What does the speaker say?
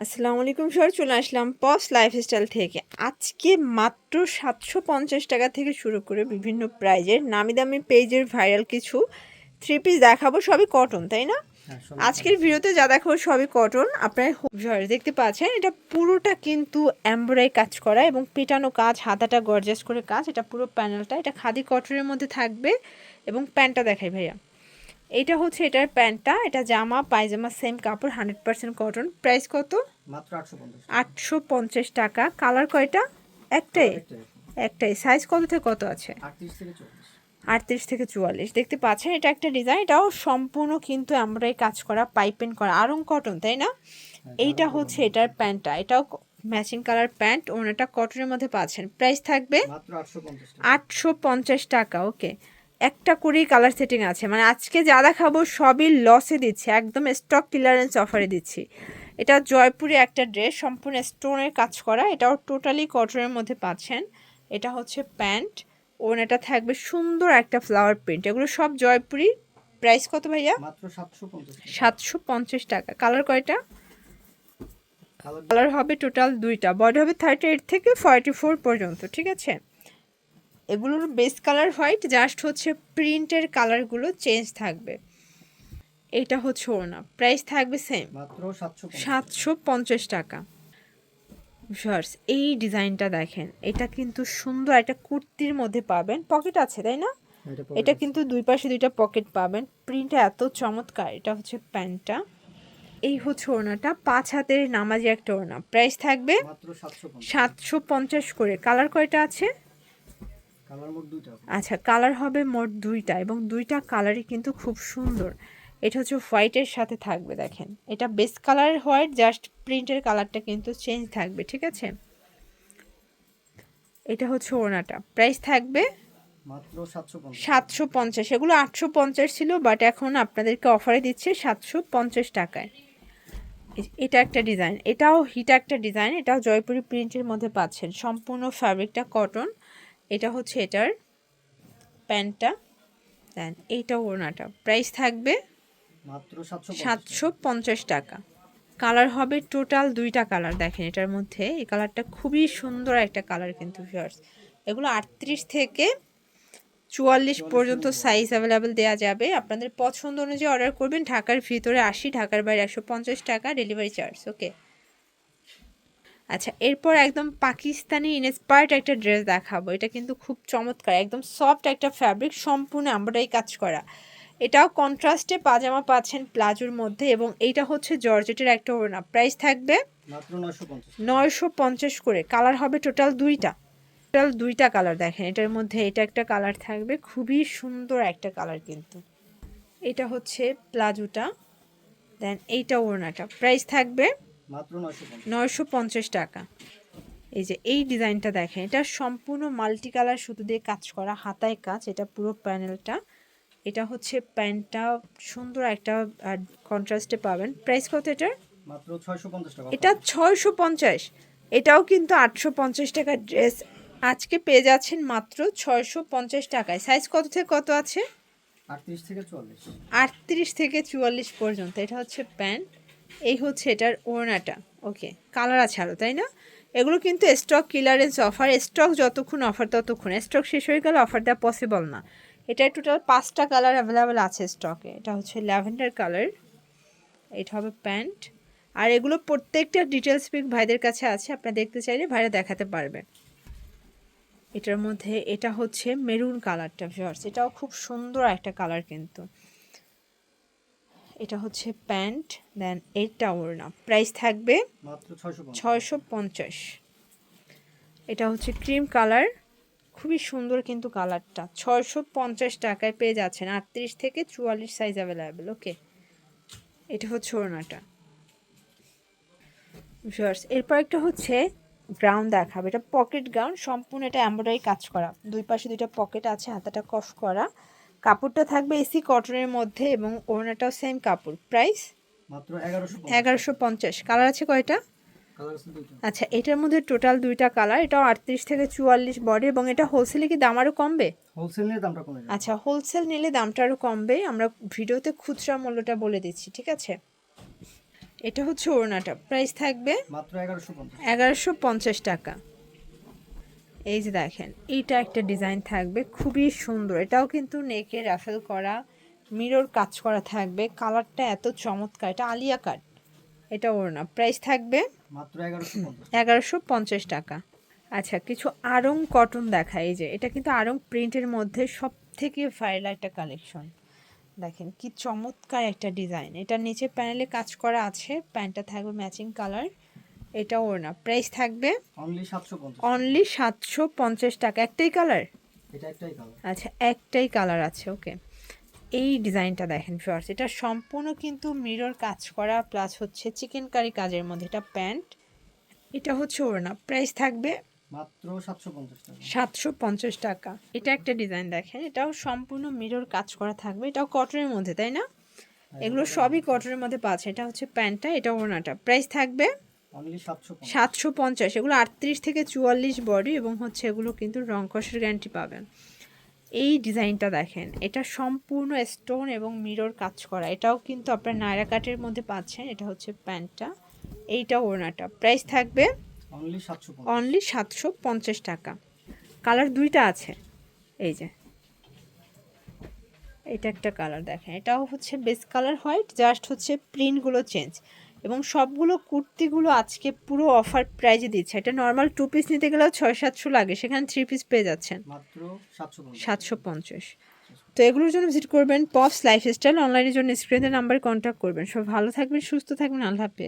আসসালামু আলাইকুম স্যার, চলে আসলাম পস লাইফস্টাইল থেকে। আজকে মাত্র ৭৫০ টাকা থেকে শুরু করে বিভিন্ন প্রাইজের নামি দামি পেজের ভাইরাল কিছু থ্রি পিস দেখাবো, সবই কটন, তাই না? আজকের ভিডিওতে যা দেখাবো সবই কটন। আপনারা দেখতে পাচ্ছেন এটা পুরোটা কিন্তু এমব্রয়ডারি কাজ করা এবং পেটানো কাজ, হাতাটা গর্জাস করে কাজ। এটা পুরো প্যানেলটা এটা খাদি কটনের মধ্যে থাকবে। এবং প্যান্টটা দেখাই ভাইয়া, এইটা হচ্ছে এটার প্যান্টটা, এটা জামা পায়জামা সেম কাপড়, 100% কটন। প্রাইস কত? মাত্র 850 টাকা। কালার কয়টা? একটাই একটাই। সাইজ কত থেকে কত আছে? 38 থেকে 44। দেখতে পাচ্ছেন এটা একটা ডিজাইন, এটাও সম্পূর্ণ কিন্তু আমরাই কাজ করা, পাইপেন করা, আরং কটন, তাই না? এইটা হচ্ছে এটার প্যান্টটা, এটাও ম্যাচিং কালার প্যান্ট, ওনাটা কটনের মধ্যে পাচ্ছেন। প্রাইস থাকবে মাত্র 850 টাকা। ওকে, একটা করেই কালার সেটিং আছে, মানে আজকে যা দেখাবো সবই লসে দিচ্ছি, একদম স্টক ক্লিয়ারেন্স অফারে দিচ্ছি। এটা জয়পুরে একটা ড্রেস, সম্পূর্ণ স্টোনের কাজ করা, এটাও টোটালি কটনের মধ্যে পাচ্ছেন। এটা হচ্ছে প্যান্ট, ওনাটা থাকবে সুন্দর একটা ফ্লাওয়ার প্রিন্ট, এগুলো সব জয়পুরি। প্রাইস কত ভাইয়া? মাত্র 750 টাকা। কালার কয়টা? কালার হবে টোটাল দুইটা, বডি হবে 38 থেকে 44 পর্যন্ত, ঠিক আছে? এগুলোর বেস কালার হোয়াইট, জাস্ট হচ্ছে প্রিন্টের কালারগুলো চেঞ্জ থাকবে। এটা হচ্ছে ওড়না, প্রাইস থাকবে সেম, মাত্র 750 টাকা। ভিউয়ার্স এই ডিজাইনটা দেখেন, এটা কিন্তু সুন্দর একটা কুর্তির মধ্যে পাবেন, পকেট আছে তাই না? এটা কিন্তু দুই পাশে দুইটা পকেট পাবেন, প্রিন্টটা এত চমৎকার। এটা হচ্ছে প্যান্টটা, এই হচ্ছে ওড়নাটা, 5 হাতের নামাজি একটা ওড়না। প্রাইস থাকবে মাত্র 750 করে। কালার কয়টা আছে? কালার মোট দুইটা। আচ্ছা, কালার হবে মোট দুইটা এবং দুইটা কালারই কিন্তু খুব সুন্দর। এটা হচ্ছে হোয়াইটের সাথে থাকবে, দেখেন এটা বেস কালার হোয়াইট, জাস্ট প্রিন্টের কালারটা কিন্তু চেঞ্জ থাকবে, ঠিক আছে? এটা হচ্ছে ওড়নাটা, প্রাইস থাকবে মাত্র 750। এগুলো 850 ছিল, বাট এখন আপনাদেরকে অফারে দিচ্ছে 750 টাকায়। এটা একটা ডিজাইন, এটাও হিট একটা ডিজাইন, এটাও জয়পুরি প্রিন্টের মধ্যে পাচ্ছেন, সম্পূর্ণ ফ্যাব্রিকটা কটন। এটা হচ্ছে এটার প্যান্টটা, দেন এইটা ওড়নাটা। প্রাইস থাকবে মাত্র 750 টাকা। কালার হবে টোটাল দুইটা কালার, দেখেন এটার মধ্যে এই কালারটা খুবই সুন্দর একটা কালার কিন্তু ভিউয়ার্স। এগুলো 38 থেকে 44 পর্যন্ত সাইজ অ্যাভেলেবেল দেওয়া যাবে, আপনাদের পছন্দ অনুযায়ী অর্ডার করবেন। ঢাকার ভিতরে 80, ঢাকার বাইরে 150 টাকা ডেলিভারি চার্জ। ওকে, আচ্ছা এরপর একদম পাকিস্তানি ইন্সপায়ার্ড একটা ড্রেস দেখাবো। এটা কিন্তু খুব চমৎকার, একদম সফট একটা ফ্যাব্রিক, সম্পূর্ণ এমব্রয়ডারি কাজ করা। এটাও কন্ট্রাস্টে পাজামা পাচ্ছেন প্লাজোর মধ্যে, এবং এইটা হচ্ছে জর্জেটের একটা ওড়না। প্রাইস থাকবে মাত্র 950 করে। কালার হবে টোটাল দুইটা কালার, দেখেন এটার মধ্যে এটা একটা কালার থাকবে, খুবই সুন্দর একটা কালার কিন্তু। এটা হচ্ছে প্লাজোটা, দেন এইটা ওড়নাটা। প্রাইস থাকবে মাত্র 950 টাকা। এই যে এই ডিজাইনটা দেখেন, এটা সম্পূর্ণ মাল্টি কালার সুতো দিয়ে কাজ করা, হাতায় কাজ, এটা পুরো প্যানেলটা। এটা হচ্ছে প্যান্টটা, সুন্দর একটা কন্ট্রাস্টে পাবেন। প্রাইস কত এটার? মাত্র 650 টাকা। এটা 650। এটাও কিন্তু 850 টাকার ড্রেস, আজকে পেয়ে যাচ্ছেন মাত্র 650 টাকায়। সাইজ কত থেকে কত আছে? 38 থেকে 44। 38 থেকে 44 পর্যন্ত। এটা হচ্ছে প্যান্ট, এই হচ্ছে এটার ওড়নাটা। ওকে, কালার আছে আরও, তাই না? এগুলো কিন্তু স্টক ক্লিয়ারেন্স অফার, স্টক যতক্ষণ অফার ততক্ষণ, স্টক শেষ হয়ে গেলে অফার দেওয়া পসিবল না। এটা টোটাল 5টা কালার অ্যাভেলেবেল আছে স্টকে। এটা হচ্ছে ল্যাভেন্ডার কালার, এটা হবে প্যান্ট। আর এগুলো প্রত্যেকটা ডিটেলস পিক ভাইদের কাছে আছে, আপনারা দেখতে চাইলে ভাইরা দেখাতে পারবে। এটার মধ্যে এটা হচ্ছে মেরুন কালারটা ভিউয়ার্স, এটাও খুব সুন্দর একটা কালার কিন্তু। এটা হচ্ছে প্যান্ট, দেন এইটা ওড়না। প্রাইস থাকবে মাত্র 650। এটা হচ্ছে ক্রিম কালার, খুবই সুন্দর কিন্তু কালারটা। 650 টাকায় পেয়ে যাচ্ছেন, 38 থেকে 44 সাইজ অ্যাভেলেবেল। ওকে, এটা হচ্ছে ওড়নাটা ভিউয়ার্স। এরপর একটা হচ্ছে গ্রাউন দেখাবো, এটা পকেট গাউন, সম্পূর্ণ এটা এমব্রয়ডারি কাজ করা, দুই পাশে দুইটা পকেট আছে, হাতাটা কফ করা, কাপড়টা থাকবে এসি কটনের মধ্যে এবং ওড়নাটাও সেম কাপড়। প্রাইস মাত্র 1150। কালার আছে কয়টা? কালার আছে দুইটা। আচ্ছা, এটার মধ্যে টোটাল দুইটা কালার, এটাও 38 থেকে 44 বডি, এবং এটা হোলসেলে কি দাম আরও কমবে? হোলসেল নিয়ে দামটা কমে যাবে। আচ্ছা, হোলসেল নিলে দামটা আরও কমবে, আমরা ভিডিওতে খুচরা মূল্যটা বলে দিচ্ছি, ঠিক আছে? এটা হচ্ছে ওড়নাটা, প্রাইস থাকবে মাত্র 1150। 1150 টাকা। এই যে দেখেন এইটা একটা ডিজাইন থাকবে খুবই সুন্দর, এটাও কিন্তু নেকে রাফেল করা, মিরর কাজ করা থাকবে, কালারটা এত চমৎকার, এটা আলিয়া কাট, এটা ওড়না, প্রাইস থাকবে মাত্র 1150। 1150 টাকা। আচ্ছা কিছু আড়ং কটন দেখা, এই যে এটা কিন্তু আড়ং প্রিন্টের মধ্যে সব থেকে ভাইরাল একটা কালেকশন। দেখেন কি চমৎকার একটা ডিজাইন, এটা নিচে প্যানেলে কাজ করা আছে, প্যান্টটা থাকবে ম্যাচিং কালার, এটা ওড়না, প্রাইস থাকবে অনলি 750। অনলি 750 টাকা। একটাই কালার? এটা একটাই কালার। আচ্ছা একটাই কালার আছে, ওকে। এই ডিজাইনটা দেখেন ফার্স্ট, এটা সম্পূর্ণ কিন্তু মিরর কাজ করা প্লাস হচ্ছে চিকেন কারি কাজের মধ্যে, এটা প্যান্ট, এটা হচ্ছে ওড়না, প্রাইস থাকবে মাত্র 750 টাকা। 750 টাকা। এটা একটা ডিজাইন দেখেন, এটাও সম্পূর্ণ মিরর কাজ করা থাকবে, এটাও কটনের মধ্যে, তাই না? এগুলো সবই কটনের মধ্যে পাচ্ছে। এটা হচ্ছে প্যান্টটা, এটা ওড়নাটা, প্রাইস থাকবে অনলি 750। 750। এগুলো 38 থেকে 44 বডি এবং হচ্ছে এগুলো কিন্তু রং কষের গ্যারান্টি পাবেন। এই ডিজাইনটা দেখেন, এটা সম্পূর্ণ স্টোন এবং মিরর কাজ করা, এটাও কিন্তু আপনার নায়রা কাটের মধ্যে পাচ্ছেন, এটা হচ্ছে প্যান্টটা, এইটা ওড়নাটা, প্রাইস থাকবে অনলি 750। অনলি 750 টাকা। কালার দুইটা আছে, এই যে এটা একটা কালার দেখেন, এটাও হচ্ছে বেস কালার হোয়াইট, জাস্ট হচ্ছে প্রিন্টগুলো চেঞ্জ, এবং সবগুলো কুর্তিগুলো আজকে পুরো অফার প্রাইজে দিচ্ছে। এটা নর্মাল 2 পিস নিতে গেলেও 600-700 লাগে, সেখানে 3 পিস পেয়ে যাচ্ছেন মাত্র 750। 750। তো এগুলোর জন্য ভিজিট করবেন পপস লাইফস্টাইল, অনলাইনের জন্য স্ক্রিনের নাম্বারে কন্ট্যাক্ট করবেন। সব ভালো থাকবেন, সুস্থ থাকবেন, আল্লাহ হাফেজ।